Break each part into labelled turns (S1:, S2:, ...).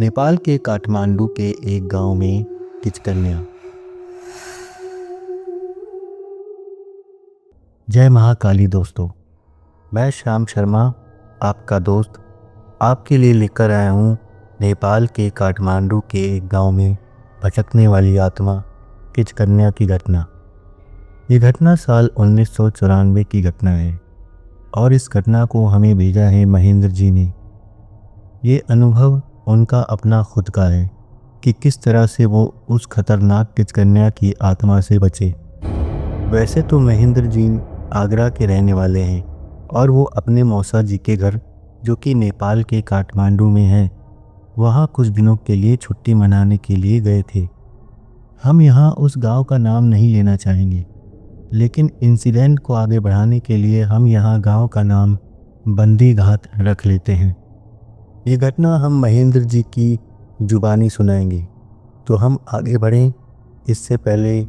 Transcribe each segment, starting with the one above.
S1: नेपाल के काठमांडू के एक गांव में किचकन्या। जय महाकाली दोस्तों, मैं श्याम शर्मा आपका दोस्त आपके लिए लेकर आया हूँ नेपाल के काठमांडू के एक गांव में भटकने वाली आत्मा किचकन्या की घटना। ये घटना साल 1994 की घटना है और इस घटना को हमें भेजा है महेंद्र जी ने। ये अनुभव उनका अपना खुद का है कि किस तरह से वो उस खतरनाक किचकन्या की आत्मा से बचे। वैसे तो महेंद्र जी आगरा के रहने वाले हैं और वो अपने मौसा जी के घर जो कि नेपाल के काठमांडू में है वहाँ कुछ दिनों के लिए छुट्टी मनाने के लिए गए थे। हम यहाँ उस गांव का नाम नहीं लेना चाहेंगे, लेकिन इंसिडेंट को आगे बढ़ाने के लिए हम यहाँ गांव का नाम बंदी घाट रख लेते हैं। ये घटना हम महेंद्र जी की जुबानी सुनाएंगे। तो हम आगे बढ़ें इससे पहले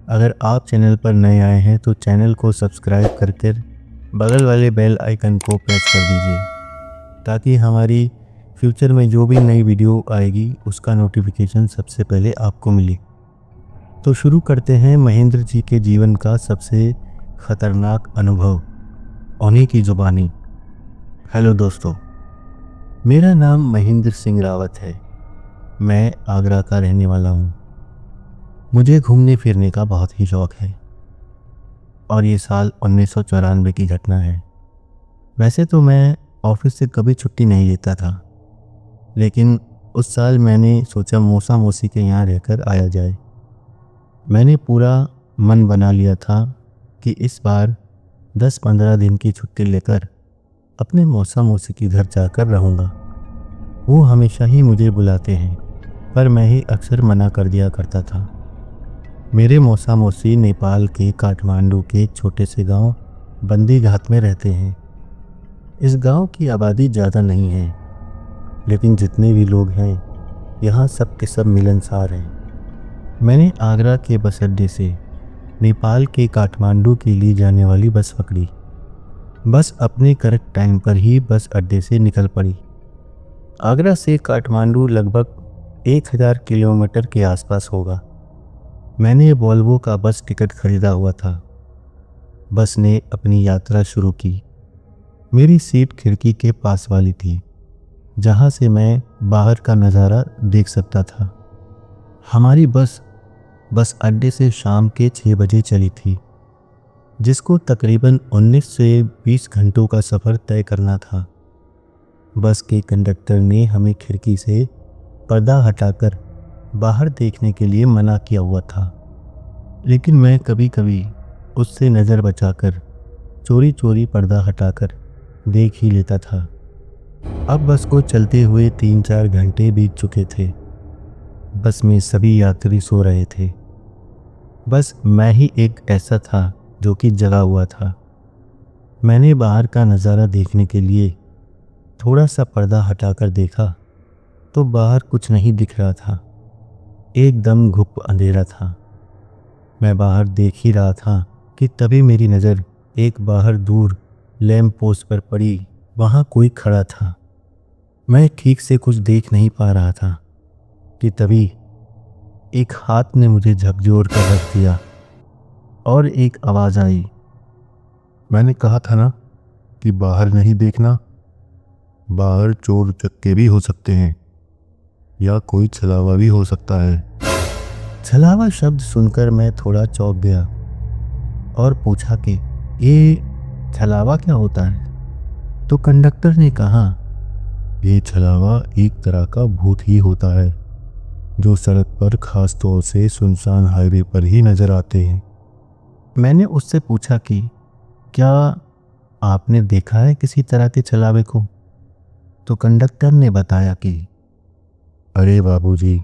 S1: अगर आप चैनल पर नए आए हैं तो चैनल को सब्सक्राइब करके बगल वाले बेल आइकन को प्रेस कर दीजिए ताकि हमारी फ्यूचर में जो भी नई वीडियो आएगी उसका नोटिफिकेशन सबसे पहले आपको मिले। तो शुरू करते हैं महेंद्र जी के जीवन का सबसे खतरनाक अनुभव, उन्हीं की जुबानी। हेलो दोस्तों, मेरा नाम महेंद्र सिंह रावत है। मैं आगरा का रहने वाला हूँ। मुझे घूमने फिरने का बहुत ही शौक़ है और ये साल 1994 की घटना है। वैसे तो मैं ऑफिस से कभी छुट्टी नहीं लेता था, लेकिन उस साल मैंने सोचा मौसा मौसी के यहाँ रहकर आया जाए। मैंने पूरा मन बना लिया था कि इस बार 10-15 दिन की छुट्टी लेकर अपने मौसा मौसी के घर जाकर रहूँगा। वो हमेशा ही मुझे बुलाते हैं पर मैं ही अक्सर मना कर दिया करता था। मेरे मौसा मौसी नेपाल के काठमांडू के एक छोटे से गांव बंदी घाट में रहते हैं। इस गांव की आबादी ज़्यादा नहीं है, लेकिन जितने भी लोग हैं यहाँ सब के सब मिलनसार हैं। मैंने आगरा के बस अड्डे से नेपाल के काठमांडू के लिए जाने वाली बस पकड़ी। बस अपने करेक्ट टाइम पर ही बस अड्डे से निकल पड़ी। आगरा से काठमांडू लगभग 1000 किलोमीटर के आसपास होगा। मैंने वोल्वो का बस टिकट खरीदा हुआ था। बस ने अपनी यात्रा शुरू की। मेरी सीट खिड़की के पास वाली थी, जहाँ से मैं बाहर का नज़ारा देख सकता था। हमारी बस अड्डे से शाम के 6 बजे चली थी, जिसको तकरीबन 19 से 20 घंटों का सफ़र तय करना था। बस के कंडक्टर ने हमें खिड़की से पर्दा हटाकर बाहर देखने के लिए मना किया हुआ था, लेकिन मैं कभी कभी उससे नज़र बचाकर चोरी चोरी पर्दा हटाकर देख ही लेता था। अब बस को चलते हुए 3-4 घंटे बीत चुके थे। बस में सभी यात्री सो रहे थे। बस मैं ही एक ऐसा था जो कि जगा हुआ था। मैंने बाहर का नज़ारा देखने के लिए थोड़ा सा पर्दा हटाकर देखा तो बाहर कुछ नहीं दिख रहा था। एकदम घुप अंधेरा था। मैं बाहर देख ही रहा था कि तभी मेरी नज़र एक बाहर दूर लैंप पोस्ट पर पड़ी। वहाँ कोई खड़ा था। मैं ठीक से कुछ देख नहीं पा रहा था कि तभी एक हाथ ने मुझे झकझोर कर रख दिया और एक आवाज़ आई,
S2: मैंने कहा था ना कि बाहर नहीं देखना। बाहर चोर चक्के भी हो सकते हैं या कोई छलावा भी हो सकता है।
S1: छलावा शब्द सुनकर मैं थोड़ा चौंक गया और पूछा कि ये छलावा क्या होता है? तो कंडक्टर ने कहा,
S2: ये छलावा एक तरह का भूत ही होता है जो सड़क पर खास तौर से सुनसान हाईवे पर ही नज़र आते हैं।
S1: मैंने उससे पूछा कि क्या आपने देखा है किसी तरह के छलावे को? तो कंडक्टर ने बताया कि
S2: अरे बाबूजी,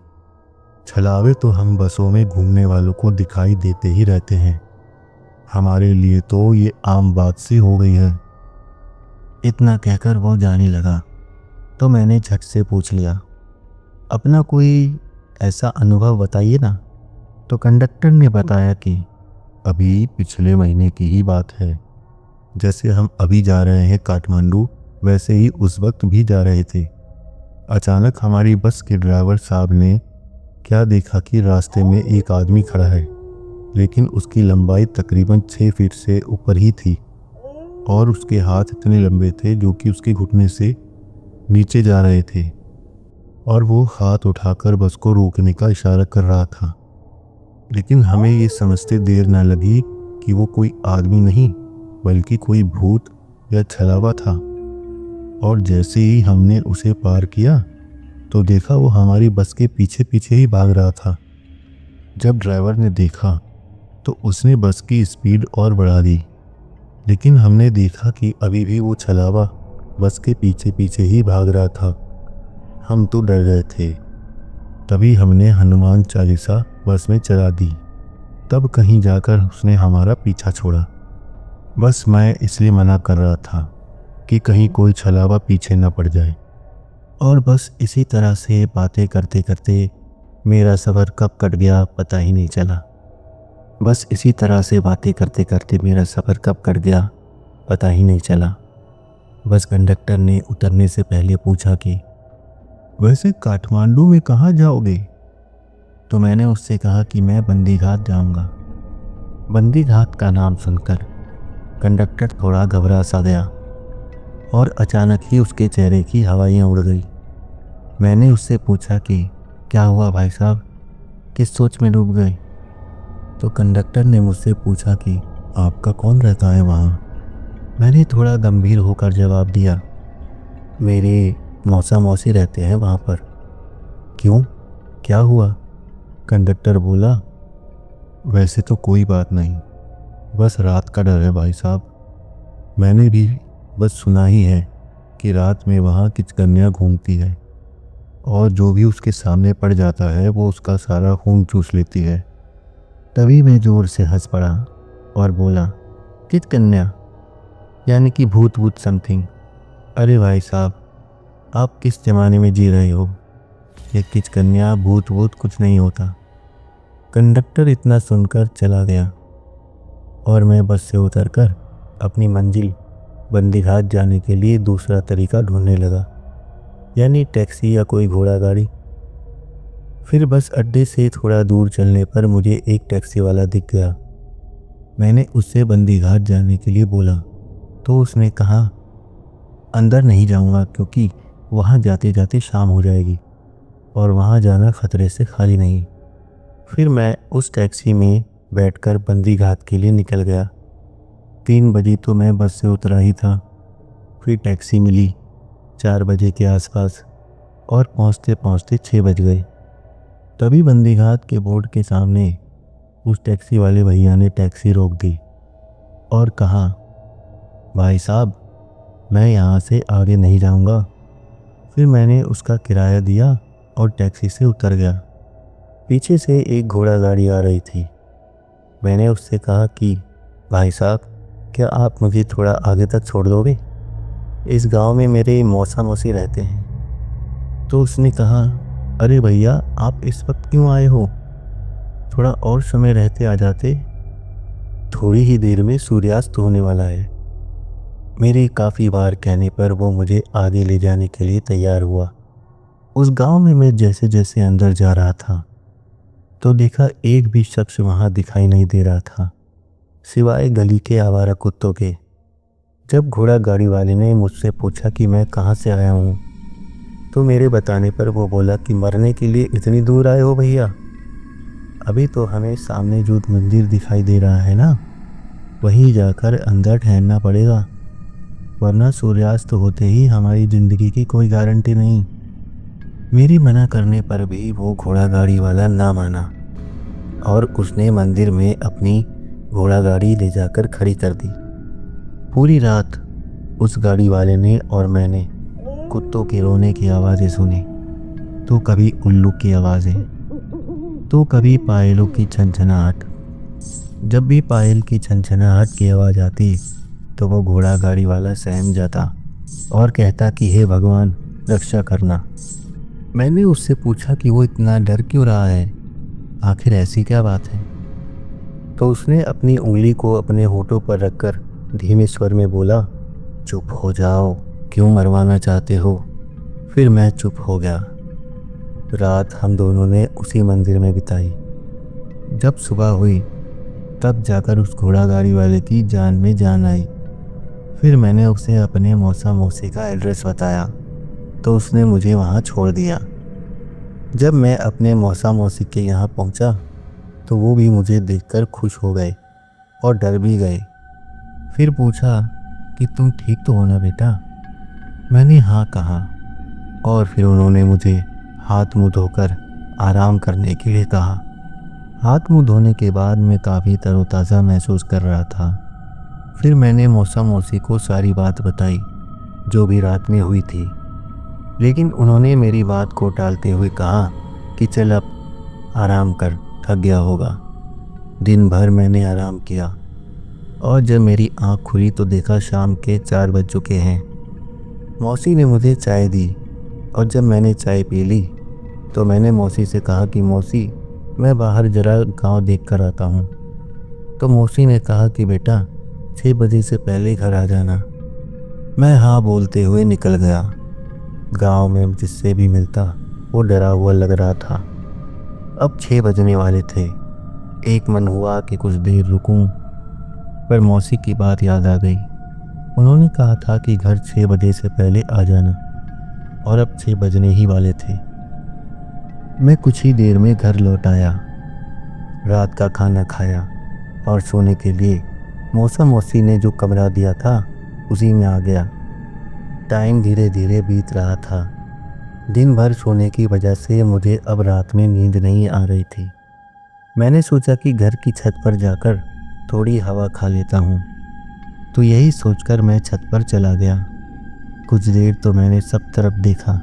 S2: छलावे तो हम बसों में घूमने वालों को दिखाई देते ही रहते हैं। हमारे लिए तो ये आम बात सी हो गई है।
S1: इतना कहकर वो जाने लगा तो मैंने झट से पूछ लिया, अपना कोई ऐसा अनुभव बताइए ना। तो कंडक्टर ने बताया कि
S2: अभी पिछले महीने की ही बात है। जैसे हम अभी जा रहे हैं काठमांडू, वैसे ही उस वक्त भी जा रहे थे। अचानक हमारी बस के ड्राइवर साहब ने क्या देखा कि रास्ते में एक आदमी खड़ा है, लेकिन उसकी लंबाई तकरीबन 6 फीट से ऊपर ही थी और उसके हाथ इतने लंबे थे जो कि उसके घुटने से नीचे जा रहे थे और वो हाथ उठाकर बस को रोकने का इशारा कर रहा था। लेकिन हमें ये समझते देर न लगी कि वो कोई आदमी नहीं बल्कि कोई भूत या छलावा था। और जैसे ही हमने उसे पार किया तो देखा वो हमारी बस के पीछे पीछे ही भाग रहा था। जब ड्राइवर ने देखा तो उसने बस की स्पीड और बढ़ा दी, लेकिन हमने देखा कि अभी भी वो छलावा बस के पीछे पीछे ही भाग रहा था। हम तो डर गए थे। तभी हमने हनुमान चालीसा बस में चला दी। तब कहीं जाकर उसने हमारा पीछा छोड़ा। बस मैं इसलिए मना कर रहा था कि कहीं कोई छलावा पीछे न पड़ जाए। और बस इसी तरह से बातें करते करते मेरा सफ़र कब कट गया पता ही नहीं चला। बस इसी तरह से बातें करते करते मेरा सफ़र कब कट गया पता ही नहीं चला। बस कंडक्टर ने उतरने से पहले पूछा कि वैसे काठमांडू में कहाँ जाओगे? तो मैंने उससे कहा कि मैं बंदीघाट जाऊंगा। बंदीघाट का नाम सुनकर कंडक्टर थोड़ा घबरा सा गया और अचानक ही उसके चेहरे की हवाइयाँ उड़ गई। मैंने उससे पूछा कि क्या हुआ भाई साहब, किस सोच में डूब गए? तो कंडक्टर ने मुझसे पूछा कि आपका कौन रहता है वहाँ? मैंने थोड़ा गंभीर होकर जवाब दिया, मेरे मौसा मौसी रहते हैं वहाँ पर। क्यों, क्या हुआ? कंडक्टर बोला, वैसे तो कोई बात नहीं, बस रात का डर है भाई साहब। मैंने भी बस सुना ही है कि रात में वहाँ किचकन्या घूमती है और जो भी उसके सामने पड़ जाता है वो उसका सारा खून चूस लेती है। तभी मैं ज़ोर से हंस पड़ा और बोला, किचकन्या यानी कि भूत भूत समथिंग। अरे भाई साहब, आप किस ज़माने में जी रहे हो? ये किचकन्या भूत भूत कुछ नहीं होता। कंडक्टर इतना सुनकर चला गया और मैं बस से उतरकर अपनी मंजिल बंदीघाट जाने के लिए दूसरा तरीका ढूंढने लगा, यानी टैक्सी या कोई घोड़ा गाड़ी। फिर बस अड्डे से थोड़ा दूर चलने पर मुझे एक टैक्सी वाला दिख गया। मैंने उससे बंदीघाट जाने के लिए बोला तो उसने कहा, अंदर नहीं जाऊंगा क्योंकि वहाँ जाते जाते शाम हो जाएगी और वहाँ जाना खतरे से खाली नहीं। फिर मैं उस टैक्सी में बैठकर बंदीघाट के लिए निकल गया। 3 बजे तो मैं बस से उतरा ही था। फिर टैक्सी मिली 4 बजे के आसपास और पहुँचते पहुँचते 6 बज गए। तभी बंदीघाट के बोर्ड के सामने उस टैक्सी वाले भैया ने टैक्सी रोक दी और कहा, भाई साहब मैं यहाँ से आगे नहीं जाऊँगा। फिर मैंने उसका किराया दिया और टैक्सी से उतर गया। पीछे से एक घोड़ा गाड़ी आ रही थी। मैंने उससे कहा कि भाई साहब, क्या आप मुझे थोड़ा आगे तक छोड़ दोगे? इस गांव में मेरे मौसा मौसी रहते हैं। तो उसने कहा, अरे भैया आप इस वक्त क्यों आए हो? थोड़ा और समय रहते आ जाते, थोड़ी ही देर में सूर्यास्त होने वाला है। मेरे काफ़ी बार कहने पर वो मुझे आगे ले जाने के लिए तैयार हुआ। उस गांव में मैं जैसे जैसे अंदर जा रहा था तो देखा एक भी शख्स वहाँ दिखाई नहीं दे रहा था सिवाय गली के आवारा कुत्तों के। जब घोड़ा गाड़ी वाले ने मुझसे पूछा कि मैं कहाँ से आया हूँ तो मेरे बताने पर वो बोला कि मरने के लिए इतनी दूर आए हो भैया? अभी तो हमें सामने जो मंदिर दिखाई दे रहा है ना, वहीं जाकर अंदर ठहरना पड़ेगा, वरना सूर्यास्त होते ही हमारी ज़िंदगी की कोई गारंटी नहीं। मेरी मना करने पर भी वो घोड़ा गाड़ी वाला ना माना और उसने मंदिर में अपनी घोड़ा गाड़ी ले जाकर खड़ी कर दी। पूरी रात उस गाड़ी वाले ने और मैंने कुत्तों के रोने की आवाज़ें सुनी, तो कभी उल्लू की आवाज़ें, तो कभी पायलों की छनछनाहट। जब भी पायल की छनछनाहट की आवाज़ आती तो वो घोड़ा गाड़ी वाला सहम जाता और कहता कि हे भगवान रक्षा करना। मैंने उससे पूछा कि वो इतना डर क्यों रहा है, आखिर ऐसी क्या बात है? तो उसने अपनी उंगली को अपने होठों पर रखकर धीमे स्वर में बोला, चुप हो जाओ, क्यों मरवाना चाहते हो?
S1: फिर मैं चुप हो गया। रात हम दोनों ने उसी मंदिर में बिताई। जब सुबह हुई तब जाकर उस घोड़ा गाड़ी वाले की जान में जान आई। फिर मैंने उसे अपने मौसा मौसी का एड्रेस बताया तो उसने मुझे वहाँ छोड़ दिया। जब मैं अपने मौसा मौसी के यहाँ पहुँचा तो वो भी मुझे देखकर खुश हो गए और डर भी गए। फिर पूछा कि तुम ठीक तो हो ना बेटा? मैंने हाँ कहा और फिर उन्होंने मुझे हाथ मुंह धोकर आराम करने के लिए कहा। हाथ मुंह धोने के बाद मैं काफ़ी तरोताज़ा महसूस कर रहा था। फिर मैंने मौसा मौसी को सारी बात बताई जो भी रात में हुई थी, लेकिन उन्होंने मेरी बात को टालते हुए कहा कि चल अब आराम कर, थक गया होगा। दिन भर मैंने आराम किया और जब मेरी आँख खुली तो देखा शाम के 4 बज चुके हैं। मौसी ने मुझे चाय दी और जब मैंने चाय पी ली तो मैंने मौसी से कहा कि मौसी मैं बाहर ज़रा गांव देख कर आता हूँ। तो मौसी ने कहा कि बेटा 6 बजे से पहले घर आ जाना। मैं हाँ बोलते हुए निकल गया। गांव में जिससे भी मिलता वो डरा हुआ लग रहा था। अब 6 बजने वाले थे। एक मन हुआ कि कुछ देर रुकूं, पर मौसी की बात याद आ गई। उन्होंने कहा था कि घर 6 बजे से पहले आ जाना और अब 6 बजने ही वाले थे। मैं कुछ ही देर में घर लौट आया, रात का खाना खाया और सोने के लिए मौसा मौसी ने जो कमरा दिया था उसी में आ गया। टाइम धीरे धीरे बीत रहा था। दिन भर सोने की वजह से मुझे अब रात में नींद नहीं आ रही थी। मैंने सोचा कि घर की छत पर जाकर थोड़ी हवा खा लेता हूँ, तो यही सोचकर मैं छत पर चला गया। कुछ देर तो मैंने सब तरफ देखा।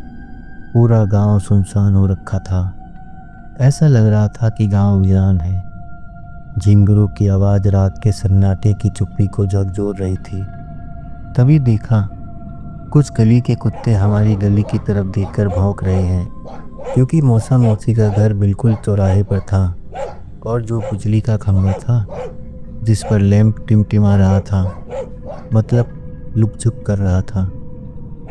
S1: पूरा गांव सुनसान हो रखा था। ऐसा लग रहा था कि गांव वीरान है। झिंगुरों की आवाज़ रात के सन्नाटे की चुप्पी को झकझोर रही थी। तभी देखा कुछ गली के कुत्ते हमारी गली की तरफ देखकर भौंक रहे हैं, क्योंकि मौसा मौसी का घर बिल्कुल चौराहे पर था और जो बिजली का खंभा था जिस पर लैंप टिमटिमा रहा था, मतलब लुक-झुक कर रहा था।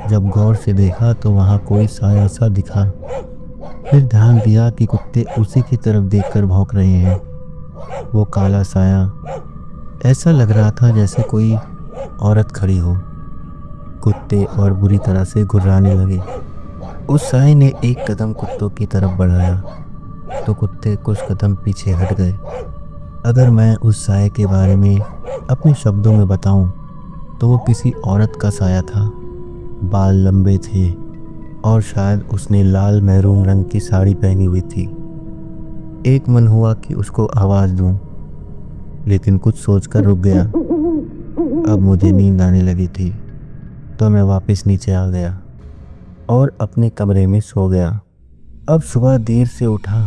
S1: जब गौर से देखा तो वहाँ कोई साया सा दिखा। फिर ध्यान दिया कि कुत्ते उसी की तरफ देखकर भौंक रहे हैं। वो काला साया, ऐसा लग रहा था जैसे कोई औरत खड़ी हो। कुत्ते और बुरी तरह से घुर्राने लगे। उस साए ने एक कदम कुत्तों की तरफ बढ़ाया तो कुत्ते कुछ कदम पीछे हट गए। अगर मैं उस साए के बारे में अपने शब्दों में बताऊं तो वो किसी औरत का साया था। बाल लंबे थे और शायद उसने लाल मैरून रंग की साड़ी पहनी हुई थी। एक मन हुआ कि उसको आवाज़ दूं, लेकिन कुछ सोचकर रुक गया। अब मुझे नींद आने लगी थी तो मैं वापस नीचे आ गया और अपने कमरे में सो गया। अब सुबह देर से उठा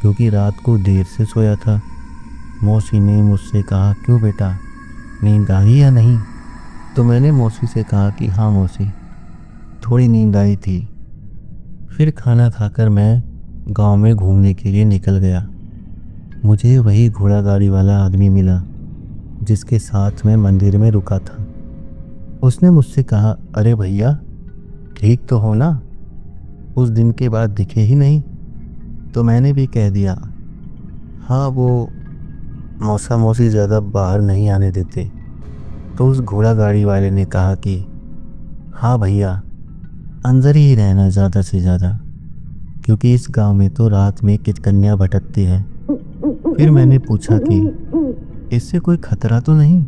S1: क्योंकि रात को देर से सोया था। मौसी ने मुझसे कहा, क्यों बेटा, नींद आई या नहीं? तो मैंने मौसी से कहा कि हाँ मौसी, थोड़ी नींद आई थी। फिर खाना खाकर मैं गांव में घूमने के लिए निकल गया। मुझे वही घोड़ा गाड़ी वाला आदमी मिला जिसके साथ मैं मंदिर में रुका था। उसने मुझसे कहा, अरे भैया ठीक तो हो ना? उस दिन के बाद दिखे ही नहीं। तो मैंने भी कह दिया, हाँ वो मौसा मौसी ज़्यादा बाहर नहीं आने देते। तो उस घोड़ा गाड़ी वाले ने कहा कि हाँ भैया, अंदर ही रहना ज़्यादा से ज़्यादा, क्योंकि इस गांव में तो रात में किचकन्या भटकती है। फिर मैंने पूछा कि इससे कोई खतरा तो नहीं?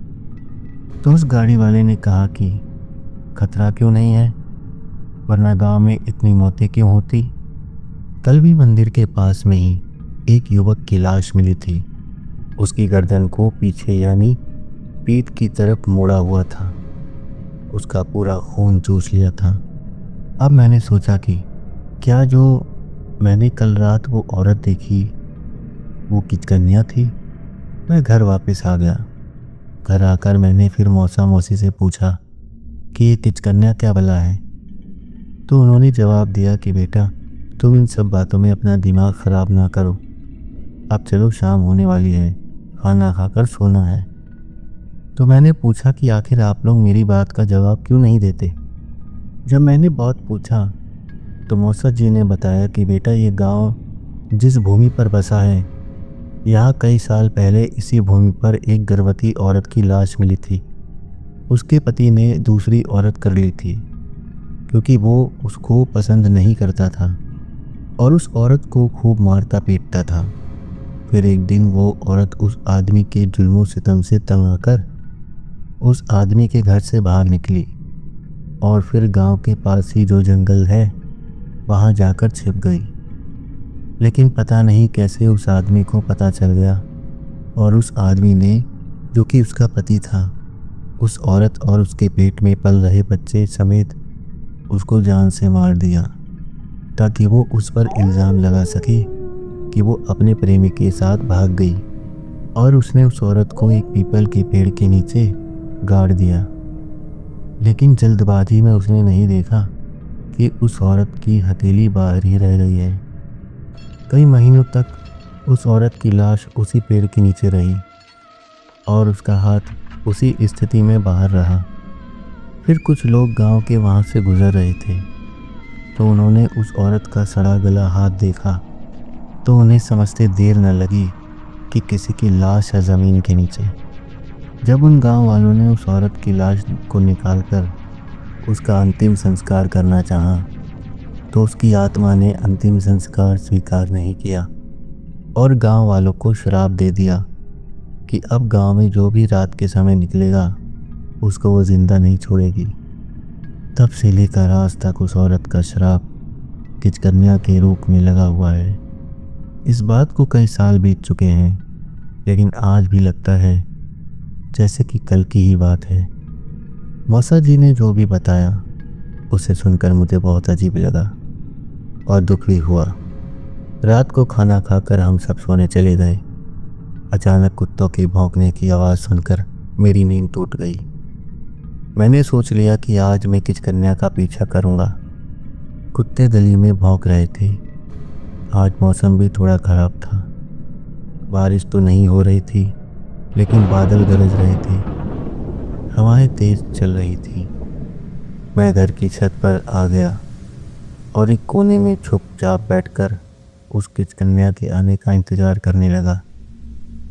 S1: तो उस गाड़ी वाले ने कहा कि खतरा क्यों नहीं है, वरना गांव में इतनी मौतें क्यों होती? कल भी मंदिर के पास में ही एक युवक की लाश मिली थी। उसकी गर्दन को पीछे यानी पीठ की तरफ मोड़ा हुआ था। उसका पूरा खून चूस लिया था। अब मैंने सोचा कि क्या जो मैंने कल रात वो औरत देखी वो किचकन्या थी। मैं घर वापस आ गया। घर आकर मैंने फिर मौसा मौसी से पूछा कि ये किचकन्या क्या भला है? तो उन्होंने जवाब दिया कि बेटा तुम इन सब बातों में अपना दिमाग ख़राब ना करो। अब चलो शाम होने वाली है, खाना खाकर सोना है। तो मैंने पूछा कि आखिर आप लोग मेरी बात का जवाब क्यों नहीं देते? जब मैंने बहुत पूछा तो मौसा जी ने बताया कि बेटा ये गांव जिस भूमि पर बसा है, यहाँ कई साल पहले इसी भूमि पर एक गर्भवती औरत की लाश मिली थी। उसके पति ने दूसरी औरत कर ली थी क्योंकि वो उसको पसंद नहीं करता था और उस औरत को खूब मारता पीटता था। फिर एक दिन वो औरत उस आदमी के जुल्मों सितम से तंग आकर उस आदमी के घर से बाहर निकली और फिर गांव के पास ही जो जंगल है वहां जाकर छिप गई। लेकिन पता नहीं कैसे उस आदमी को पता चल गया और उस आदमी ने, जो कि उसका पति था, उस औरत और उसके पेट में पल रहे बच्चे समेत उसको जान से मार दिया ताकि वो उस पर इल्ज़ाम लगा सके कि वो अपने प्रेमी के साथ भाग गई। और उसने उस औरत को एक पीपल के पेड़ के नीचे गाड़ दिया। लेकिन जल्दबाजी में उसने नहीं देखा कि उस औरत की हथेली बाहर ही रह गई है। कई महीनों तक उस औरत की लाश उसी पेड़ के नीचे रही और उसका हाथ उसी स्थिति में बाहर रहा। फिर कुछ लोग गांव के वहां से गुजर रहे थे तो उन्होंने उस औरत का सड़ा गला हाथ देखा तो उन्हें समझते देर न लगी कि किसी की लाश है ज़मीन के नीचे। जब उन गांव वालों ने उस औरत की लाश को निकालकर उसका अंतिम संस्कार करना चाहा तो उसकी आत्मा ने अंतिम संस्कार स्वीकार नहीं किया और गांव वालों को श्राप दे दिया कि अब गांव में जो भी रात के समय निकलेगा उसको वो जिंदा नहीं छोड़ेगी। तब से लेकर आज तक उस औरत का श्राप किचकन्या के रूप में लगा हुआ है। इस बात को कई साल बीत चुके हैं लेकिन आज भी लगता है जैसे कि कल की ही बात है। मौसा जी ने जो भी बताया उसे सुनकर मुझे बहुत अजीब लगा और दुख भी हुआ। रात को खाना खाकर हम सब सोने चले गए। अचानक कुत्तों के भौंकने की आवाज़ सुनकर मेरी नींद टूट गई। मैंने सोच लिया कि आज मैं किचकन्या का पीछा करूँगा। कुत्ते गली में भौंक रहे थे। आज मौसम भी थोड़ा ख़राब था। बारिश तो नहीं हो रही थी लेकिन बादल गरज रहे थे। हवाएं तेज़ चल रही थी। मैं घर की छत पर आ गया और एक कोने में चुपचाप बैठकर उस किचकन्या के आने का इंतज़ार करने लगा।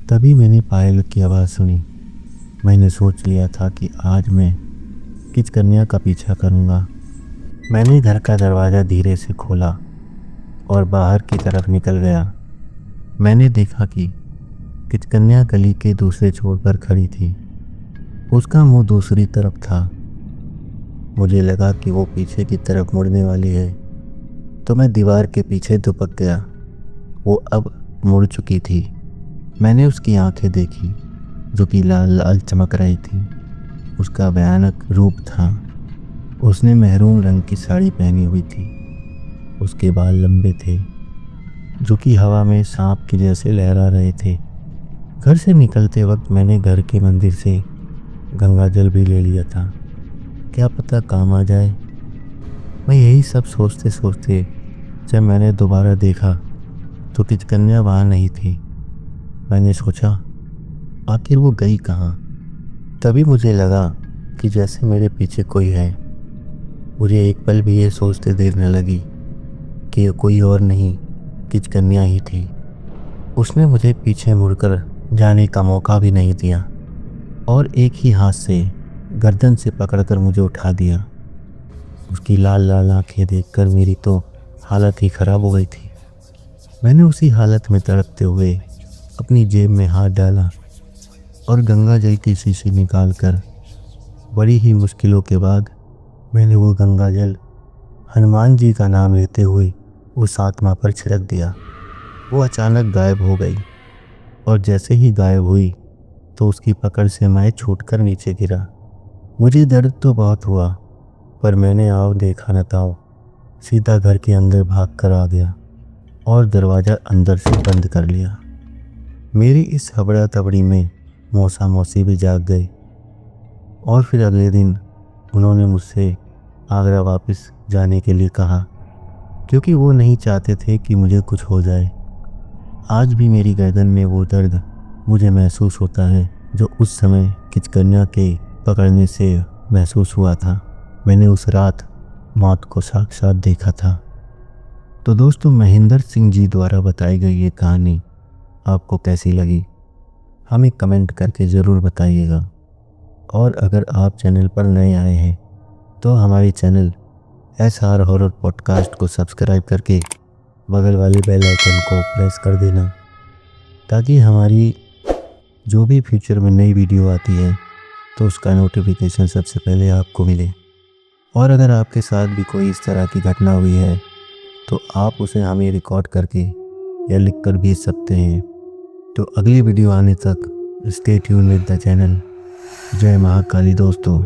S1: तभी मैंने पायल की आवाज़ सुनी। मैंने सोच लिया था कि आज मैं किचकन्या का पीछा करूँगा। मैंने घर का दरवाज़ा धीरे से खोला और बाहर की तरफ निकल गया। मैंने देखा कि किचकन्या गली के दूसरे छोर पर खड़ी थी। उसका मुंह दूसरी तरफ था। मुझे लगा कि वो पीछे की तरफ मुड़ने वाली है तो मैं दीवार के पीछे दुबक गया। वो अब मुड़ चुकी थी। मैंने उसकी आंखें देखी जो कि लाल लाल चमक रही थी। उसका भयानक रूप था। उसने मेहरून रंग की साड़ी पहनी हुई थी। उसके बाल लंबे थे जो कि हवा में सांप की जैसे लहरा रहे थे। घर से निकलते वक्त मैंने घर के मंदिर से गंगा जल भी ले लिया था, क्या पता काम आ जाए। मैं यही सब सोचते सोचते जब मैंने दोबारा देखा तो किचकन्या वहाँ नहीं थी। मैंने सोचा आखिर वो गई कहाँ। तभी मुझे लगा कि जैसे मेरे पीछे कोई है। मुझे एक पल भी ये सोचते देर न लगी कि ये कोई और नहीं किचकन्या ही थी। उसने मुझे पीछे मुड़कर जाने का मौका भी नहीं दिया और एक ही हाथ से गर्दन से पकड़कर मुझे उठा दिया। उसकी लाल लाल आंखें देखकर मेरी तो हालत ही ख़राब हो गई थी। मैंने उसी हालत में तड़पते हुए अपनी जेब में हाथ डाला और गंगा जल की शीशी निकालकर बड़ी ही मुश्किलों के बाद मैंने वो गंगा जल हनुमान जी का नाम लेते हुए उस आत्मा पर छिड़क दिया। वो अचानक गायब हो गई और जैसे ही गायब हुई तो उसकी पकड़ से मैं छूटकर नीचे गिरा। मुझे दर्द तो बहुत हुआ पर मैंने आओ देखा न ताओ सीधा घर के अंदर भाग कर आ गया और दरवाज़ा अंदर से बंद कर लिया। मेरी इस हबड़ा तबड़ी में मौसा मौसी भी जाग गए और फिर अगले दिन उन्होंने मुझसे आगरा वापस जाने के लिए कहा क्योंकि वो नहीं चाहते थे कि मुझे कुछ हो जाए। आज भी मेरी गर्दन में वो दर्द मुझे महसूस होता है जो उस समय किचकन्या के पकड़ने से महसूस हुआ था। मैंने उस रात मौत को साक्षात देखा था। तो दोस्तों, महेंद्र सिंह जी द्वारा बताई गई ये कहानी आपको कैसी लगी, हमें कमेंट करके ज़रूर बताइएगा। और अगर आप चैनल पर नए आए हैं तो हमारे चैनल SR हॉरर पॉडकास्ट को सब्सक्राइब करके बगल वाले बेल आइकन को प्रेस कर देना, ताकि हमारी जो भी फ्यूचर में नई वीडियो आती है तो उसका नोटिफिकेशन सबसे पहले आपको मिले। और अगर आपके साथ भी कोई इस तरह की घटना हुई है तो आप उसे हमें रिकॉर्ड करके या लिख कर भेज सकते हैं। तो अगली वीडियो आने तक stay tune with the channel. जय महाकाली दोस्तों।